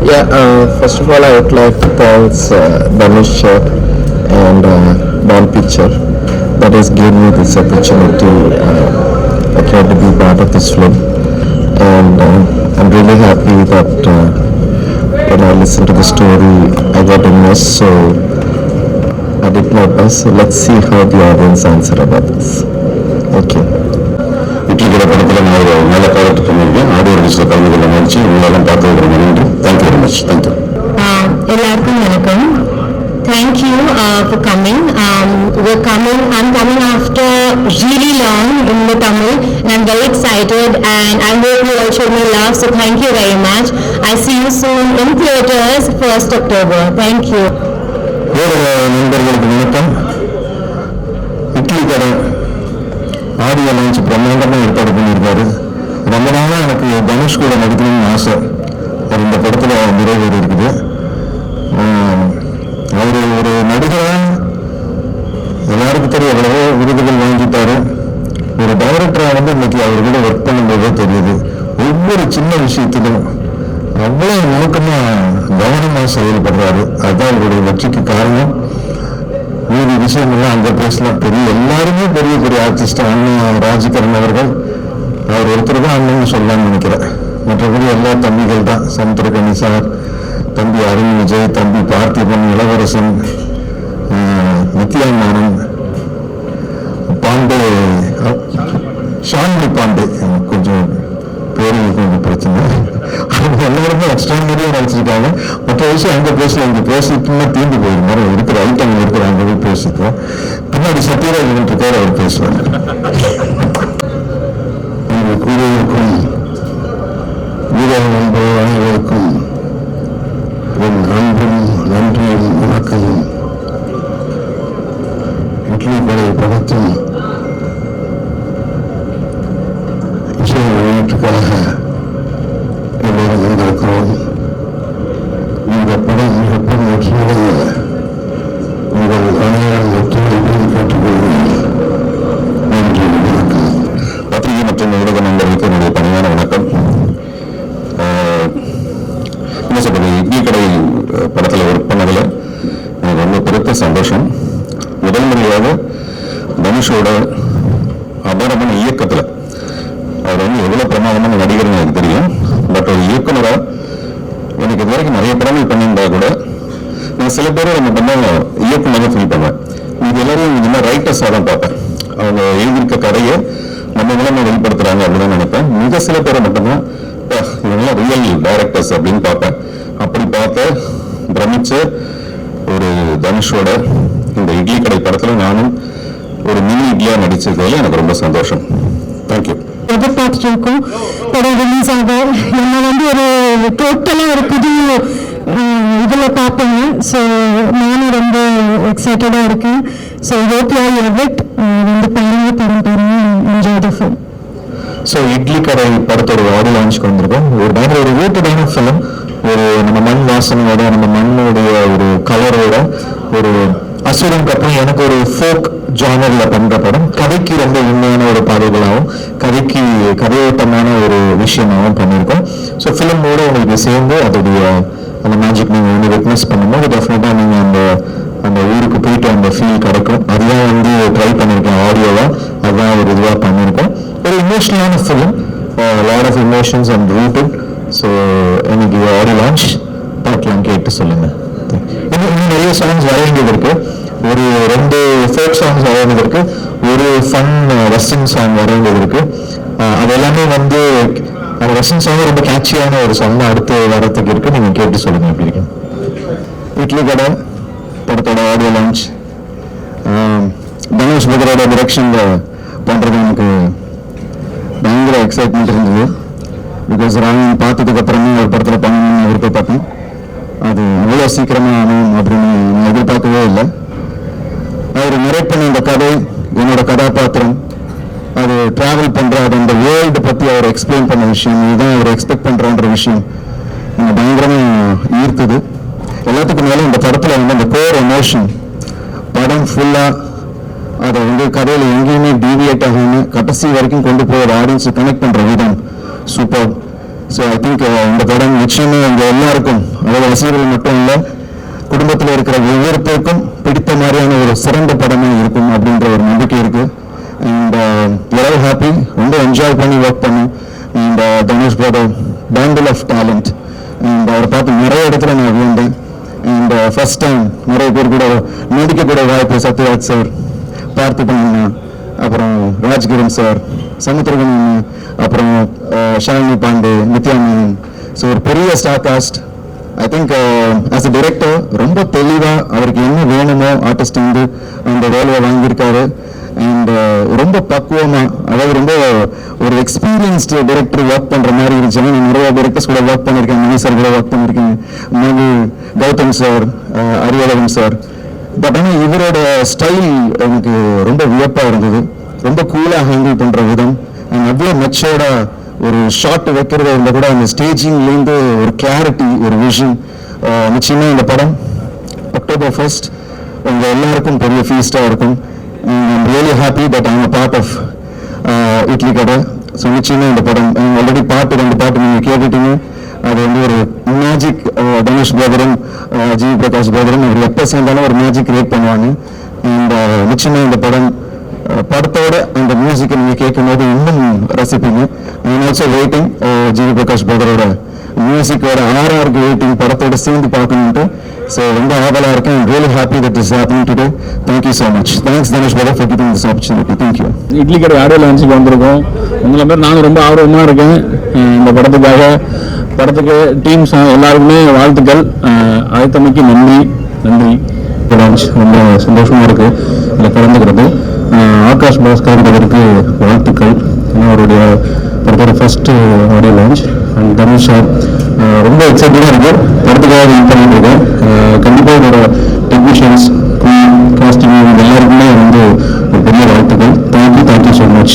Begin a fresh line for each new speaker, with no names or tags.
Yeah, first of all, I would like to thank Dhanush and Don Picture that has given me this opportunity okay, to be part of this film. And I'm really happy that when I listened to the story, I got immersed. So I did my best. So let's see how the audience answer about this. Okay.
Idli கடை படத்தில் நான் ஒரு நல்ல product பண்ணியிருக்கேன். Audio ரிலீஸில் கலந்து கொள்ள முயற்சி உங்களெல்லாம் பார்த்து ரொம்ப நன்றி. Thank you very much. தேங்க்யூ.
எல்லாருக்கும் வணக்கம். Thank you for coming. I'm coming after really long in the Tamil and I'm very excited and I hope you all show me love, so thank you very much. I see you soon in theatres 1st October. Thank you.
நண்பர்களுக்கு வணக்கம். Idli Kadai audio launch பிரம்மாண்டமாக ஏற்பாடு பண்ணியிருக்காரு. ரொம்ப நாளாக எனக்கு தனுஷ் கூட நடிக்கணும்னு ஆசை. இந்த படத்தில் நிறைவேறி இருக்குது. அவர் ஒரு நடிகராக எல்லாருக்கும் தெரியும், எவ்வளவோ விருதுகள் வாங்கிட்டாரு. ஒரு டைரக்டராக இன்னைக்கு அவர் கூட ஒர்க் பண்ணும்போதே தெரியுது, ஒவ்வொரு சின்ன விஷயத்திலும் அவ்வளோ நுணுக்கமாக கவனமாக செயல்படுறாரு. அதுதான் அவருடைய வெற்றிக்கு காரணம். மீதி விஷயங்கள்லாம் அங்கே பேசலாம். எல்லாருமே பெரிய பெரிய ஆர்டிஸ்ட். அண்ணன் ராஜ்கரன் அவர்கள், அவர் ஒருத்தர் தான் அண்ணன்னு சொல்லலாம்னு நினைக்கிறேன். மற்றபடி எல்லா தம்பிகள் தான். சமுத்திரகனி சார், தம்பி அருண் விஜய், தம்பி பார்த்திபன், இளவரசன், நித்யானந்தன், பாண்டே, ஷாலினி பாண்டே, கொஞ்சம் பேரு கொஞ்சம் பிரச்சனை. அவங்க எல்லாருமே எக்ஸ்ட்ரானரியாக நடிச்சிருக்காங்க. மற்ற விஷயம் அங்கே பேசல, இங்கே பேசிட்டுன்னா தீர்ந்து போயிடும். மாதிரி இருக்கிற ஐட்டம் இருக்கிற அங்கே போய் பேசிக்குவோம். பின்னாடி சத்யராஜ் இருக்கார், அவர் பேசுவார். உங்கள் கூறியிருக்கும் வீர நண்பர்கள் அனைவருக்கும் என் அன்பும் நன்றியும் வணக்கமும். இட்லி கடை படத்தின் இசை வெளியீட்டுக்காக எல்லோரும் வந்திருக்கிறோம். இந்த படம் மிகப்பெரிய வெற்றியடைய உங்கள் அனைவரும் ஒத்துழைப்பையும் கேட்டுக்கொள்கிறேன். நன்றி, வணக்கம். பத்திரிகை மற்றும் ஊடக நண்பர்களுக்கு என்னுடைய பணியான வணக்கம். என்ன சொல்றது, இட்லி கடை படத்தில் ஒர்க் பண்ணதில் எனக்கு ரொம்ப பெருத்த சந்தோஷம். முதல் முறையாக தனுஷோட அபாரமான இயக்கத்தில், அவர் எவ்வளோ பிரமாதமான நடிகர்னு எனக்கு தெரியும். பட் ஒரு இயக்குனராக எனக்கு இது வரைக்கும் நிறைய படங்கள் பண்ணியிருந்தா கூட நான் சில பேரை நம்ம பண்ண இயக்குனராக ஃபீல் பண்ணுவேன். இது எல்லாரும் இந்த மாதிரி ரைட்டர்ஸாக தான் பார்ப்பேன். அவங்க எழுதியிருக்க கதையை நம்ம மூலமாக வெளிப்படுத்துகிறாங்க அப்படின்னு நினைப்பேன். மிக சில பேரை மட்டும்தான் இவங்கெல்லாம் ரியல் டைரக்டர்ஸ் அப்படின்னு பார்ப்பேன். அப்படி பார்த்த பிரமிச்ச ஒரு தனுஷோட இந்த இட்லி கடை படத்தில் நானும் ஒரு மினி இட்லியாக நடிச்சதுல எனக்கு ரொம்ப சந்தோஷம். தேங்க்யூ.
எதிர்பார்த்துட்டு இருக்கோம் படம் ரிலீஸ் ஆக. நம்ம ஒரு டோட்டலாக ஒரு புது இதில் பார்ப்போங்க. ஸோ நானும் ரொம்ப எக்ஸைட்டடாக இருக்கேன். So hope you all love it. படம் பாருங்க, enjoy the film.
So idli கடை படத்தோட ஆடியோ லான்ச்சுக்கு வந்திருக்கோம். ஒரு பயங்கர ஒரு ரூட்டடான ஃபிலிம். ஒரு நம்ம மண் வாசனையோட, நம்ம மண்ணுடைய ஒரு கலரோட, ஒரு அசுரனுக்கு அப்புறம் எனக்கு ஒரு ஃபோக் ஜானரில் பண்ணுற படம். கதைக்கு ரொம்ப உண்மையான ஒரு பாதைகளாகவும், கதைக்கு கதையோட்டமான ஒரு விஷயமாகவும் பண்ணியிருக்கோம். ஸோ ஃபிலிமோட உங்களுக்கு சேர்ந்து அதோடைய அந்த மேஜிக் நீங்கள் விட்னஸ் பண்ணும்போது டெஃபினட்டாக நீங்கள் அந்த ஊருக்கு போயிட்டு அந்த ஃபீல் கிடைக்கும். அதுதான் ட்ரை பண்ணியிருக்கேன் ஆடியோவாக. அதுதான் ஒரு இதுவாக பண்ணியிருக்கோம். ஒரு இமோஷனலான film, lot of emotions and rooted. So எனக்கு ஆடியோ லான்ச் பார்க்கலாம், கேட்டு சொல்லுங்கள். இன்னும் நிறைய சாங்ஸ் வர வேண்டியது இருக்கு. ஒரு 2 ஃபோக் சாங்ஸ் வர வேண்டியது இருக்கு. ஒரு ஃபன் வெஸ்டர்ன் சாங் வர வேண்டியது இருக்கு. அது எல்லாமே அந்த வெஸ்டர்ன் சாங் ரொம்ப கேட்சியான ஒரு சாங் அடுத்து வரத்துக்கு இருக்கு. நீங்க கேட்டு சொல்லுங்க எப்படி இருக்கு. இட்லி கடை படத்தோட ஆடியோ லான்ச் தனுஷ் பகரோட டிரெக்ஷன்ல பண்றது எனக்கு பயங்கர எக்ஸைட்மெண்ட் இருந்தது. பிகாஸ் ராயன் பார்த்ததுக்கு அப்புறமே ஒரு படத்தில் பண்ணணும்னு விருப்பப்பட்டேன். அது இவ்வளோ சீக்கிரமாக ஆகும் அப்படின்னு நான் எதிர்பார்க்கவே இல்லை. அவர் நரேட் பண்ண இந்த கதை, என்னோட கதாபாத்திரம், அது ட்ராவல் பண்ணுற அது அந்த வேர்ல்டு பற்றி அவர் எக்ஸ்பிளைன் பண்ண விஷயம், இதுதான் அவர் எக்ஸ்பெக்ட் பண்ணுறன்ற விஷயம் எனக்கு பயங்கரமாக ஈர்க்குது. எல்லாத்துக்கும் மேலே இந்த படத்தில் அந்த கோர் எமோஷன் படம் ஃபுல்லாக அதை கதையில் எங்கேயுமே டீவியேட் ஆகாமல் கடைசி வரைக்கும் கொண்டு போய் ஆடியன்ஸை கனெக்ட் பண்ணுற விதம் சூப்பர்.
ஸோ ஐ திங்க் இந்த படம் நிச்சயமாக எங்கள் எல்லாருக்கும், அதாவது ரசிகர்கள் மட்டும் இல்லை, குடும்பத்தில் இருக்கிற ஒவ்வொரு பேருக்கும் பிடித்த மாதிரியான ஒரு சிறந்த படமாக இருக்கும் அப்படின்ற ஒரு நம்பிக்கை இருக்குது. அண்ட் வெரி ஹாப்பி, ரொம்ப என்ஜாய் பண்ணி ஒர்க் பண்ணோம். அண்ட் தனுஷ் பிரதர் பேண்டில் ஆஃப் டேலண்ட். அண்ட் அவரை பார்த்து நிறைய இடத்துல நான் விழுந்தேன். அண்ட் ஃபர்ஸ்ட் டைம் நிறைய பேர் கூட நடிக்கக்கூடிய வாய்ப்பு சத்யராஜ் சார், பார்த்திபன், அப்புறம் ராஜ்கிரண் சார், சமுத்திரகன், அப்புறம் ஷாலினி பாண்டே, நித்யா மேனன். ஸோ ஒரு பெரிய star cast. I think as a director ரொம்ப தெளிவாக அவருக்கு என்ன வேணுமோ ஆர்டிஸ்ட் வந்து அந்த வேலையை வாங்கியிருக்காரு. அண்ட் ரொம்ப பக்குவமாக, அதாவது ரொம்ப ஒரு எக்ஸ்பீரியன்ஸ்டு டைரக்டர் ஒர்க் பண்ணுற மாதிரி இருந்துச்சு. நான் நிறைய டைரக்டர்ஸ் கூட ஒர்க் பண்ணியிருக்கேன், மணி சார் கூட ஒர்க் பண்ணியிருக்கேன், Mani, Gautham sir, Arivazhagan sir. But ஆனால் இவரோட ஸ்டைல் எனக்கு ரொம்ப வியப்பாக இருந்தது. ரொம்ப கூலாக ஹேண்டில் பண்ணுற விதம், அண்ட் அவ்வளோ மெச்சோர்டாக ஒரு ஷார்ட் வைக்கிறத இருந்தால் கூட அந்த ஸ்டேஜிங்லேருந்து ஒரு கிளாரிட்டி, ஒரு விஷன். நிச்சயமாக இந்த படம் October 1st உங்கள் எல்லாருக்கும் பெரிய ஃபீஸ்டாக இருக்கும். I'm really happy that I'm a part of idli கடை. ஸோ நிச்சயமாக இந்த படம் ஆல்ரெடி ரெண்டு பாட்டு நீங்கள் கேட்டுட்டீங்க. அது வந்து ஒரு மேஜிக். தனுஷ் பிரதரும் ஜிவி பிரகாஷ் பிரதரும் அவர் எப்போ சேர்ந்தாலும் ஒரு மேஜிக் கிரியேட் பண்ணுவாங்க. அண்ட் நிச்சயமாக இந்த படத்தோட அந்த மியூசிக்கை நீங்கள் கேட்கும்போது இன்னும் ரசிப்பீங்க. நான் ஆல்சோ வெயிட்டிங் ஜிவி பிரகாஷ் பிரதரோட மியூசிக்கோட ஆர்ஆருக்கு வெயிட்டிங், படத்தோட சேர்ந்து பார்க்கணுன்ட்டு. ஸோ ரொம்ப ஆவலாக இருக்கேன். I'm really happy that is happening today. Thank you so much. Thanks Dhanush brother for giving this opportunity. Thank you.
Idli Kadai audio லான்ச்சுக்கு வந்திருக்கோம். உங்களை பேர் நானும் ரொம்ப ஆர்வமாக இருக்கேன் இந்த படத்துக்காக. படத்துக்கு டீம்ஸ் எல்லாருக்குமே வாழ்த்துக்கள். அழைத்தமைக்கு நன்றி. லான்ச் ரொம்ப சந்தோஷமாக இருக்குது இதில் கலந்துக்கிறது. ஆகாஷ் பாஸ்கர் அவருக்கு வாழ்த்துக்கள். ஏன்னா அவருடைய படத்தோட first audio launch. And Dhanush sir ரொம்ப எக்ஸைட்டடாக இருக்குது படத்துக்காக வெயிட் பண்ணிட்டு இருக்கேன். கண்டிப்பாக என்னோட டெக்னீஷியன்ஸ்